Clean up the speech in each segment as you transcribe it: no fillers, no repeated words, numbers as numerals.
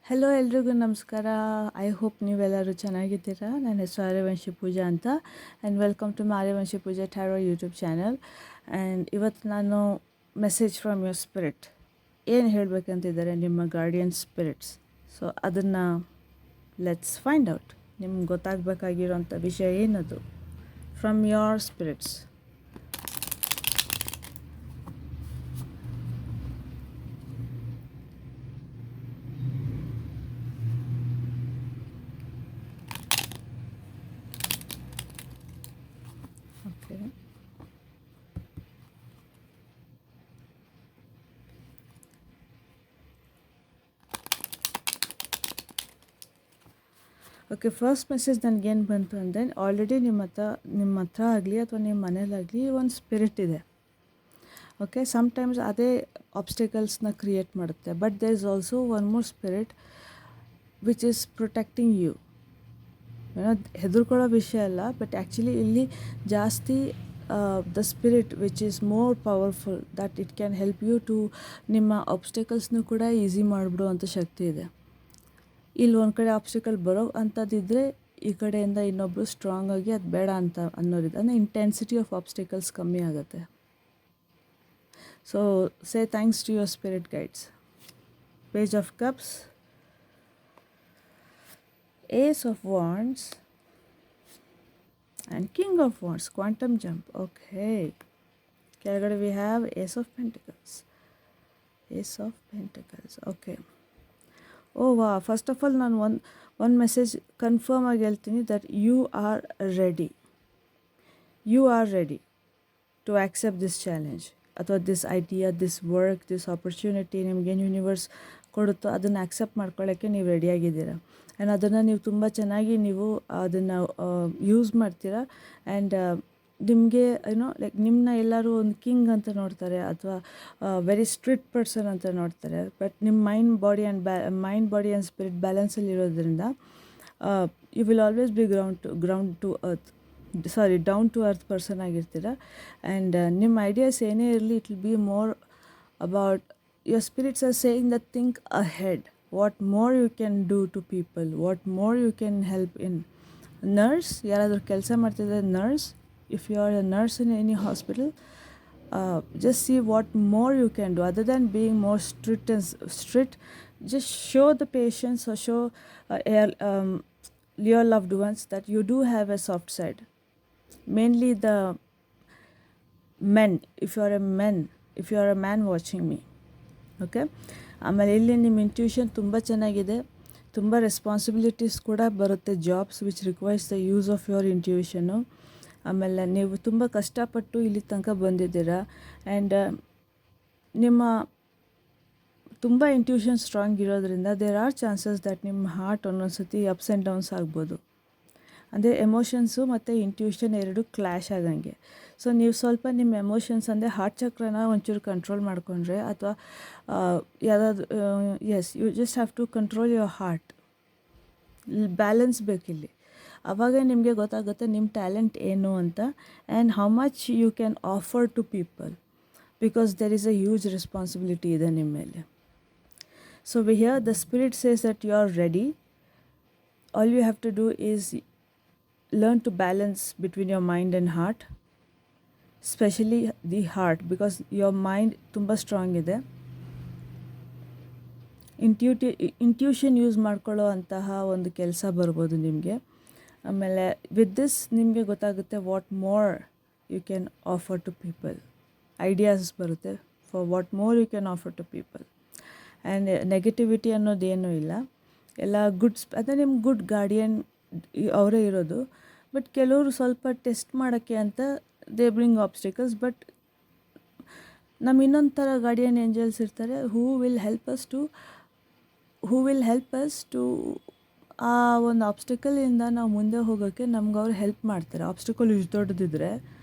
Hello ಎಲ್ರಿಗೂ ನಮಸ್ಕಾರ. I hope ನೀವೆಲ್ಲರೂ ಚೆನ್ನಾಗಿದ್ದೀರಾ. ನನ್ನ ಹೆಸರು ಆರ್ಯವಂಶಿ ಪೂಜಾ ಅಂತ. And welcome to Aryavanshi Pooja tarot YouTube channel. And ಇವತ್ತು ನಾನು ಮೆಸೇಜ್ ಫ್ರಮ್ ಯುವರ್ ಸ್ಪಿರಿಟ್ ಏನು ಹೇಳಬೇಕಂತಿದ್ದಾರೆ ನಿಮ್ಮ ಗಾರ್ಡಿಯನ್ ಸ್ಪಿರಿಟ್ಸ್. ಸೊ ಅದನ್ನು ಲೆಟ್ಸ್ ಫೈಂಡ್ ಔಟ್. ನಿಮ್ಗೆ ಗೊತ್ತಾಗಬೇಕಾಗಿರೋಂಥ ವಿಷಯ ಏನದು from your spirits. Okay, okay, first message ನನಗೇನು ಬಂತು ಅಂದರೆ, ಆಲ್ರೆಡಿ ನಿಮ್ಮ ಹತ್ರ ಆಗಲಿ ಅಥವಾ ನಿಮ್ಮ ಮನೇಲಾಗಲಿ ಒಂದು ಸ್ಪಿರಿಟ್ ಇದೆ. ಓಕೆ, ಸಮ್ಟೈಮ್ಸ್ ಅದೇ ಆಬ್ಸ್ಟಿಕಲ್ಸ್ನ ಕ್ರಿಯೇಟ್ ಮಾಡುತ್ತೆ. But there is also one more spirit which is protecting you. ಏನೋ ಹೆದರ್ಕೊಳ್ಳೋ ವಿಷಯ ಅಲ್ಲ, ಬಟ್ ಆ್ಯಕ್ಚುಲಿ ಇಲ್ಲಿ ಜಾಸ್ತಿ the spirit which is more powerful that it can help you to ನಿಮ್ಮ ಆಬ್ಸ್ಟಿಕಲ್ಸ್ನೂ ಕೂಡ ಈಸಿ ಮಾಡಿಬಿಡುವಂಥ ಶಕ್ತಿ ಇದೆ. ಇಲ್ಲಿ ಒಂದು ಕಡೆ ಆಬ್ಸ್ಟಿಕಲ್ ಬರೋ ಅಂಥದ್ದಿದ್ದರೆ ಈ ಕಡೆಯಿಂದ ಇನ್ನೊಬ್ಬರು ಸ್ಟ್ರಾಂಗ್ ಆಗಿ ಅದು ಬೇಡ ಅಂತ ಅನ್ನೋರಿದೆ. ಅಂದರೆ ಇಂಟೆನ್ಸಿಟಿ ಆಫ್ ಆಬ್ಸ್ಟಿಕಲ್ಸ್ ಕಮ್ಮಿ ಆಗುತ್ತೆ. So say thanks to your spirit guides. Page of cups, ace of wands and king of wands. Quantum jump. Okay, ಕೆಳಗಡೆ we have ace of pentacles. Ace of pentacles. Okay, oh wow, first of all ನಾನು ಒಂದು message confirm ಆಗಿ ಹೇಳ್ತೀನಿ that you are ready. You are ready to accept this challenge ಅಥವಾ this idea, this work, this opportunity ನಿಮಗೇನು universe ಕೊಡುತ್ತೋ ಅದನ್ನು accept ಮಾಡ್ಕೊಳ್ಳೋಕ್ಕೆ ನೀವು ರೆಡಿಯಾಗಿದ್ದೀರಾ. ಆ್ಯಂಡ್ ಅದನ್ನು ನೀವು ತುಂಬ ಚೆನ್ನಾಗಿ ನೀವು ಅದನ್ನು ಯೂಸ್ ಮಾಡ್ತೀರಾ. ಆ್ಯಂಡ್ ನಿಮಗೆ ಏನೋ ಲೈಕ್ ನಿಮ್ಮನ್ನ ಎಲ್ಲರೂ ಒಂದು ಕಿಂಗ್ ಅಂತ ನೋಡ್ತಾರೆ ಅಥವಾ ವೆರಿ ಸ್ಟ್ರಿಕ್ಟ್ ಪರ್ಸನ್ ಅಂತ ನೋಡ್ತಾರೆ. ಬಟ್ ನಿಮ್ಮ ಮೈಂಡ್ ಬಾಡಿ ಆ್ಯಂಡ್ ಸ್ಪಿರಿಟ್ ಬ್ಯಾಲೆನ್ಸಲ್ಲಿರೋದ್ರಿಂದ you will always be down to earth person ಆಗಿರ್ತೀರ. ಆ್ಯಂಡ್ ನಿಮ್ಮ ಐಡಿಯಾಸ್ ಏನೇ ಇರಲಿ, it will be more about your spirits are saying the think ahead. What more you can do to people, what more you can help in. Nurse, ಯಾರಾದರೂ ಕೆಲಸ ಮಾಡ್ತಿದ್ದಾರೆ nurse, if you are a nurse in any hospital, just see what more you can do other than being more strict. Just show the patients or show your loved ones that you do have a soft side. Mainly the men, if you are a man watching me. Okay, ಆಮೇಲೆ ಇಲ್ಲಿ ನಿಮ್ಮ intuition ತುಂಬ ಚೆನ್ನಾಗಿದೆ. ತುಂಬ responsibilities ಕೂಡ ಬರುತ್ತೆ. Jobs which requires the use of your intuition. ಆಮೇಲೆ ನೀವು ತುಂಬ ಕಷ್ಟಪಟ್ಟು ಇಲ್ಲಿ ತನಕ ಬಂದಿದ್ದೀರಾ. ಆ್ಯಂಡ್ ನಿಮ್ಮ ತುಂಬ ಇಂಟ್ಯೂಷನ್ ಸ್ಟ್ರಾಂಗ್ ಇರೋದ್ರಿಂದ ದೇರ್ ಆರ್ ಚಾನ್ಸಸ್ ದಟ್ ನಿಮ್ಮ ಹಾರ್ಟ್ ಒಂದೊಂದು ಸತಿ ಅಪ್ಸ್ ಆ್ಯಂಡ್ ಡೌನ್ಸ್ ಆಗ್ಬೋದು. ಅಂದರೆ ಎಮೋಷನ್ಸು ಮತ್ತು ಇಂಟ್ಯೂಷನ್ ಎರಡು ಕ್ಲ್ಯಾಶ್ ಆಗಂಗೆ. ಸೊ ನೀವು ಸ್ವಲ್ಪ ನಿಮ್ಮ ಎಮೋಷನ್ಸ್ ಅಂದರೆ ಹಾರ್ಟ್ ಚಕ್ರನ ಒಂಚೂರು ಕಂಟ್ರೋಲ್ ಮಾಡಿಕೊಂಡ್ರೆ ಅಥವಾ ಯಾವುದಾದ್ರು you just have to control your heart. Balance ಬೇಕಿಲ್ಲಿ. ಆವಾಗ ನಿಮಗೆ ಗೊತ್ತಾಗುತ್ತೆ ನಿಮ್ಮ ಟ್ಯಾಲೆಂಟ್ ಏನು ಅಂತ and how much you can offer to people, because there is a huge responsibility ಇದೆ ನಿಮ್ಮ ಮೇಲೆ. So we hear the spirit says that you are ready. All you have to do is learn to balance between your mind and heart, especially the heart, because your mind ತುಂಬ strong ಇದೆ. Intuition use ಮಾಡ್ಕೊಳ್ಳೋ ಅಂತಹ ಒಂದು ಕೆಲಸ ಬರ್ಬೋದು ನಿಮಗೆ. ಆಮೇಲೆ with this ನಿಮಗೆ ಗೊತ್ತಾಗುತ್ತೆ what more you can offer to people. Ideas ಬರುತ್ತೆ for what more you can offer to people. And negativity ಅನ್ನೋದೇನೂ ಇಲ್ಲ, ಎಲ್ಲ ಅದೇ ನಿಮ್ಮ ಗುಡ್ ಗಾರ್ಡಿಯನ್ ಅವರೇ ಇರೋದು. ಬಟ್ ಕೆಲವರು ಸ್ವಲ್ಪ ಟೆಸ್ಟ್ ಮಾಡೋಕ್ಕೆ ಅಂತ ದೇ ಬ್ರಿಂಗ್ ಆಬ್ಸ್ಟಿಕಲ್ಸ್. ಬಟ್ ನಮ್ಮ ಇನ್ನೊಂದು ಥರ ಗಾರ್ಡಿಯನ್ ಏಂಜಲ್ಸ್ ಇರ್ತಾರೆ who will help us to ಆ ಒಂದು ಆಬ್ಸ್ಟಿಕಲಿಂದ ನಾವು ಮುಂದೆ ಹೋಗೋಕ್ಕೆ ನಮ್ಗೆ ಅವ್ರು ಹೆಲ್ಪ್ ಮಾಡ್ತಾರೆ. ಆಬ್ಸ್ಟಿಕಲ್ ಇಷ್ಟು ದೊಡ್ಡದಿದ್ದರೆ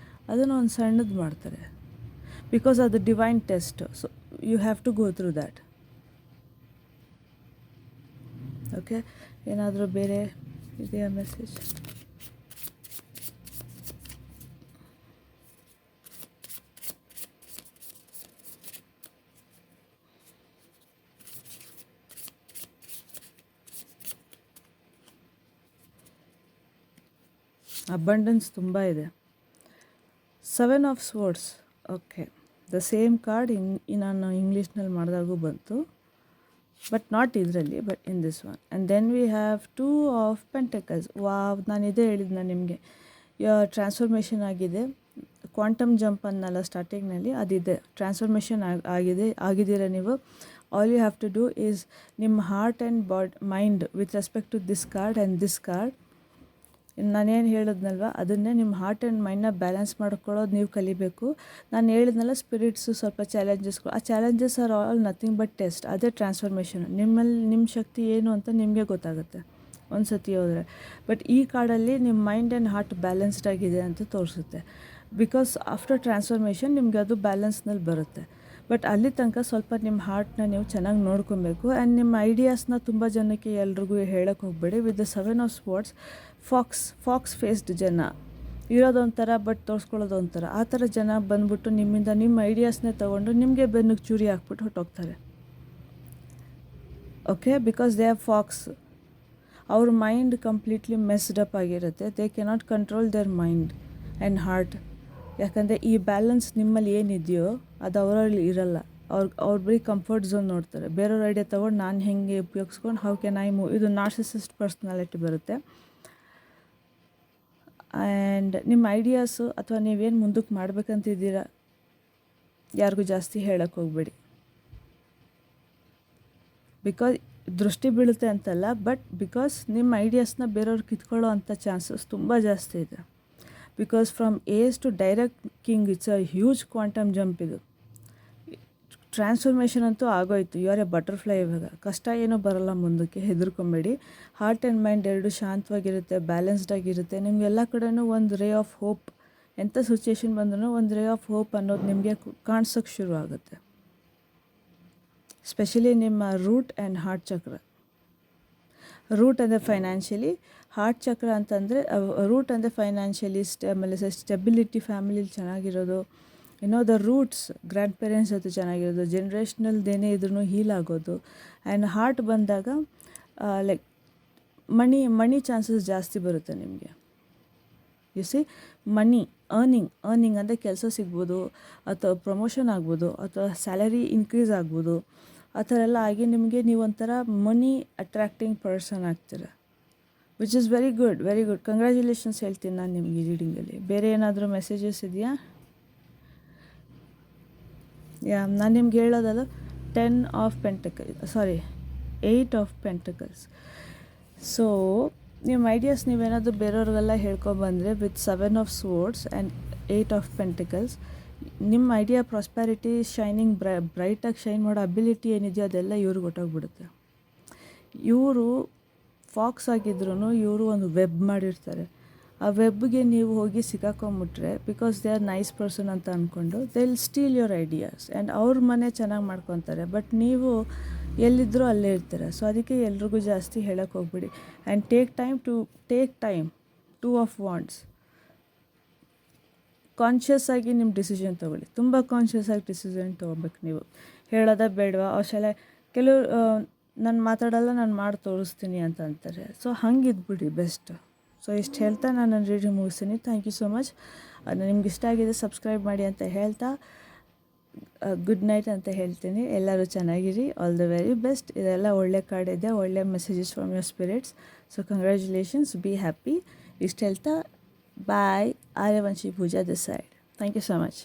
ಅದನ್ನು ಒಂದು ಸಣ್ಣದು ಮಾಡ್ತಾರೆ, ಬಿಕಾಸ್ ಅದು divine test. So you have to go through that. Okay, ಏನಾದರೂ ಬೇರೆ ಇದೆಯಾ ಮೆಸೇಜ್? ಅಬಂಡೆನ್ಸ್ ತುಂಬ ಇದೆ. 7 of swords. Okay, the same card ನಾನು ಇಂಗ್ಲೀಷ್ನಲ್ಲಿ ಮಾಡಿದಾಗೂ ಬಂತು, ಬಟ್ ನಾಟ್ ಇದರಲ್ಲಿ, but in this one. And then we have 2 of pentacles. ನಾನು ಇದೇ ಹೇಳಿದ್ನ ನಿಮಗೆ, ಟ್ರಾನ್ಸ್ಫಾರ್ಮೇಷನ್ ಆಗಿದೆ. ಕ್ವಾಂಟಮ್ ಜಂಪ್ ಅನ್ನಲ್ಲ ಸ್ಟಾರ್ಟಿಂಗ್ನಲ್ಲಿ, ಅದಿದೆ. ಟ್ರಾನ್ಸ್ಫಾರ್ಮೇಷನ್ ಆಗಿದ್ದೀರ ನೀವು. All you have to do is ನಿಮ್ಮ heart and mind with respect to this card and this card, ನಾನೇನು ಹೇಳಿದ್ನಲ್ವ ಅದನ್ನೇ ನಿಮ್ಮ ಹಾರ್ಟ್ ಆ್ಯಂಡ್ ಮೈಂಡ್ನ ಬ್ಯಾಲೆನ್ಸ್ ಮಾಡ್ಕೊಳ್ಳೋದು ನೀವು ಕಲಿಬೇಕು. ನಾನು ಹೇಳಿದ್ನಲ್ಲ ಸ್ಪಿರಿಟ್ಸು ಸ್ವಲ್ಪ ಚಾಲೆಂಜಸ್ಗಳು, ಆ challenges are all nothing but test. ಅದೇ ಟ್ರಾನ್ಸ್ಫಾರ್ಮೇಷನ್. ನಿಮ್ಮ ಶಕ್ತಿ ಏನು ಅಂತ ನಿಮಗೆ ಗೊತ್ತಾಗುತ್ತೆ ಒಂದು ಸತಿ ಹೋದರೆ. ಬಟ್ ಈ ಕಾರ್ಡಲ್ಲಿ ನಿಮ್ಮ ಮೈಂಡ್ ಆ್ಯಂಡ್ ಹಾರ್ಟ್ ಬ್ಯಾಲೆನ್ಸ್ಡ್ ಆಗಿದೆ ಅಂತ ತೋರಿಸುತ್ತೆ. ಬಿಕಾಸ್ ಆಫ್ಟರ್ ಟ್ರಾನ್ಸ್ಫಾರ್ಮೇಷನ್ ನಿಮಗೆ ಅದು ಬ್ಯಾಲೆನ್ಸ್ನಲ್ಲಿ ಬರುತ್ತೆ. ಬಟ್ ಅಲ್ಲಿ ತನಕ ಸ್ವಲ್ಪ ನಿಮ್ಮ ಹಾರ್ಟ್ನ ನೀವು ಚೆನ್ನಾಗಿ ನೋಡ್ಕೊಬೇಕು. ಆ್ಯಂಡ್ ನಿಮ್ಮ ಐಡಿಯಾಸ್ನ ತುಂಬ ಜನಕ್ಕೆ ಎಲ್ರಿಗೂ ಹೇಳೋಕ್ಕೆ ಹೋಗಬೇಡಿ. With the 7 of swords, fox faced ಜನ ಇರೋದೊಂಥರ ಬಟ್ ತೋರಿಸ್ಕೊಳ್ಳೋದೊಂಥರ, ಆ ಥರ ಜನ ಬಂದ್ಬಿಟ್ಟು ನಿಮ್ಮಿಂದ ನಿಮ್ಮ ಐಡಿಯಾಸ್ನೇ ತೊಗೊಂಡು ನಿಮಗೆ ಬೆನ್ನಿಗೆ ಚೂರಿ ಹಾಕ್ಬಿಟ್ಟು ಹೊಟ್ಟೋಗ್ತಾರೆ. Okay, because they are fox. ಅವ್ರ ಮೈಂಡ್ ಕಂಪ್ಲೀಟ್ಲಿ ಮೆಸ್ಡ್ ಅಪ್ ಆಗಿರುತ್ತೆ. They cannot control their mind and heart. ಯಾಕಂದರೆ ಈ ಬ್ಯಾಲೆನ್ಸ್ ನಿಮ್ಮಲ್ಲಿ ಏನಿದೆಯೋ ಅದು ಅವರಲ್ಲಿ ಇರಲ್ಲ. ಅವ್ರು ಬರೀ ಕಂಫರ್ಟ್ ಝೋನ್ ನೋಡ್ತಾರೆ. ಬೇರೆಯವ್ರ ಐಡಿಯಾ ತೊಗೊಂಡು ನಾನು ಹೆಂಗೆ ಉಪಯೋಗಿಸ್ಕೊಂಡು ಹೌ ಕ್ಯಾನ್ ಐ ಮೂವ್, ಇದು ನಾರ್ಸಿಸಿಸ್ಟ್ ಪರ್ಸ್ನಾಲಿಟಿ ಬರುತ್ತೆ. ಆ್ಯಂಡ್ ನಿಮ್ಮ ಐಡಿಯಾಸು ಅಥವಾ ನೀವೇನು ಮುಂದಕ್ಕೆ ಮಾಡ್ಬೇಕಂತಿದ್ದೀರಾ ಯಾರಿಗೂ ಜಾಸ್ತಿ ಹೇಳೋಕ್ಕೆ ಹೋಗಬೇಡಿ. ಬಿಕಾಸ್ ದೃಷ್ಟಿ ಬೀಳುತ್ತೆ ಅಂತಲ್ಲ, ಬಟ್ ಬಿಕಾಸ್ ನಿಮ್ಮ ಐಡಿಯಾಸ್ನ ಬೇರೆಯವ್ರು ಕಿತ್ಕೊಳ್ಳೋ ಅಂಥ ಚಾನ್ಸಸ್ ತುಂಬ ಜಾಸ್ತಿ ಇದೆ. Because from ace to direct king it's a huge quantum jump. ಇದು ಟ್ರಾನ್ಸ್ಫಾರ್ಮೇಷನ್ ಅಂತೂ ಆಗೋಯ್ತು. You are a butterfly. ಇವಾಗ ಕಷ್ಟ ಏನೂ ಬರೋಲ್ಲ, ಮುಂದಕ್ಕೆ ಹೆದರ್ಕೊಂಬೇಡಿ. ಹಾರ್ಟ್ ಆ್ಯಂಡ್ ಮೈಂಡ್ ಎರಡು ಶಾಂತವಾಗಿರುತ್ತೆ, ಬ್ಯಾಲೆನ್ಸ್ಡ್ ಆಗಿರುತ್ತೆ. ನಿಮಗೆಲ್ಲ ಕಡೆಯೂ ಒಂದು ರೇ ಆಫ್ ಹೋಪ್, ಎಂಥ ಸಿಚುಯೇಷನ್ ಬಂದ್ರೂ ಒಂದು ರೇ ಆಫ್ ಹೋಪ್ ಅನ್ನೋದು ನಿಮಗೆ ಕಾಣಿಸೋಕ್ಕೆ ಶುರು ಆಗುತ್ತೆ. ಸ್ಪೆಷಲಿ ನಿಮ್ಮ ರೂಟ್ ಆ್ಯಂಡ್ ಹಾರ್ಟ್ ಚಕ್ರ. ರೂಟ್ ಅಂದರೆ ಫೈನಾನ್ಷಿಯಲಿ, ಹಾರ್ಟ್ ಚಕ್ರ ಅಂತಂದರೆ ರೂಟ್ ಅಂದರೆ ಫೈನಾನ್ಷಿಯಲಿ, ಆಮೇಲೆ ಸ್ಟೆಬಿಲಿಟಿ, ಫ್ಯಾಮಿಲಿಲಿ ಚೆನ್ನಾಗಿರೋದು, ದ ರೂಟ್ಸ್, ಗ್ರ್ಯಾಂಡ್ ಪೇರೆಂಟ್ಸ್ ಜೊತೆ ಚೆನ್ನಾಗಿರೋದು, ಜನ್ರೇಷ್ನಲ್ದೇನೇ ಇದ್ರೂ ಹೀಲ್ ಆಗೋದು. ಆ್ಯಂಡ್ ಹಾರ್ಟ್ ಬಂದಾಗ ಲೈಕ್ ಮನಿ ಚಾನ್ಸಸ್ ಜಾಸ್ತಿ ಬರುತ್ತೆ ನಿಮಗೆ. ಯು ಸಿ, ಅರ್ನಿಂಗ್ ಅಂದರೆ ಕೆಲಸ ಸಿಗ್ಬೋದು, ಅಥವಾ ಪ್ರಮೋಷನ್ ಆಗ್ಬೋದು, ಅಥವಾ ಸ್ಯಾಲರಿ ಇನ್ಕ್ರೀಸ್ ಆಗ್ಬೋದು. ಆ ಥರ ಎಲ್ಲ ಆಗಿ ನಿಮಗೆ ನೀವೊಂಥರ ಮನಿ ಅಟ್ರಾಕ್ಟಿಂಗ್ ಪರ್ಸನ್ ಆಗ್ತೀರ, which is very good, very good. Congratulations ಹೇಳ್ತೀನಿ ನಾನು ನಿಮಗೆ ರೀಡಿಂಗಲ್ಲಿ. ಬೇರೆ ಏನಾದರೂ ಮೆಸೇಜಸ್ ಇದೆಯಾ? ನಾನು ನಿಮ್ಗೆ ಹೇಳೋದಲ್ಲ, 8 ಆಫ್ ಪೆಂಟಕಲ್ಸ್. ಸೊ ನಿಮ್ಮ ಐಡಿಯಾಸ್ ನೀವೇನಾದರೂ ಬೇರೆಯವ್ರಿಗೆಲ್ಲ ಹೇಳ್ಕೊಬಂದರೆ with 7 of swords and 8 of pentacles, ನಿಮ್ಮ ಐಡಿಯಾ ಪ್ರಾಸ್ಪ್ಯಾರಿಟಿ, ಶೈನಿಂಗ್, ಬ್ರೈಟಾಗಿ ಶೈನ್ ಮಾಡೋ ಅಬಿಲಿಟಿ ಏನಿದೆಯೋ ಅದೆಲ್ಲ ಇವ್ರಿಗೆ ಹೊಟ್ಟೋಗ್ಬಿಡುತ್ತೆ. ಇವರು ಫಾಕ್ಸ್ ಆಗಿದ್ರೂ ಇವರು ಒಂದು ವೆಬ್ ಮಾಡಿರ್ತಾರೆ. ಆ ವೆಬ್ಗೆ ನೀವು ಹೋಗಿ ಸಿಕ್ಕಾಕೊಂಬಿಟ್ರೆ, because they are nice person ಅಂತ ಅಂದ್ಕೊಂಡು they will steal your ideas and ಅವ್ರ ಮನೆ ಚೆನ್ನಾಗಿ ಮಾಡ್ಕೊತಾರೆ. ಬಟ್ ನೀವು ಎಲ್ಲಿದ್ದರೂ ಅಲ್ಲೇ ಇರ್ತೀರ. ಸೊ ಅದಕ್ಕೆ ಎಲ್ರಿಗೂ ಜಾಸ್ತಿ ಹೇಳೋಕ್ಕೆ ಹೋಗ್ಬಿಡಿ. And take time 2 of wands. Conscious ಆಗಿ ನಿಮ್ಮ ಡಿಸಿಷನ್ ತೊಗೊಳ್ಳಿ. ತುಂಬ ಕಾನ್ಷಿಯಸ್ ಆಗಿ ಡಿಸಿಷನ್ ತೊಗೋಬೇಕು ನೀವು. ಹೇಳೋದ ಬೇಡವಾ, ಕೆಲವರು ನಾನು ಮಾತಾಡಲ್ಲ, ನಾನು ಮಾಡಿ ತೋರಿಸ್ತೀನಿ ಅಂತ ಅಂತಾರೆ. So ಹಂಗಿದ್ಬಿಡಿ best. ಸೊ ಇಷ್ಟು ಹೇಳ್ತಾ ನಾನು ನನ್ನ ರೀಡಿಂಗ್ ಮುಗಿಸ್ತೀನಿ. Thank you so much. ನಿಮ್ಗೆ ಇಷ್ಟ ಆಗಿದೆ ಸಬ್ಸ್ಕ್ರೈಬ್ ಮಾಡಿ ಅಂತ ಹೇಳ್ತಾ ಗುಡ್ ನೈಟ್ ಅಂತ ಹೇಳ್ತೀನಿ. ಎಲ್ಲರೂ ಚೆನ್ನಾಗಿರಿ. All the very best. ಇದೆಲ್ಲ ಒಳ್ಳೆ ಕಾರ್ಡ್ ಇದೆ, ಒಳ್ಳೆ messages from your spirits. So congratulations, be happy. ಇಷ್ಟು ಹೇಳ್ತಾ bye. Aryavanshi Pooja this side. Thank you so much.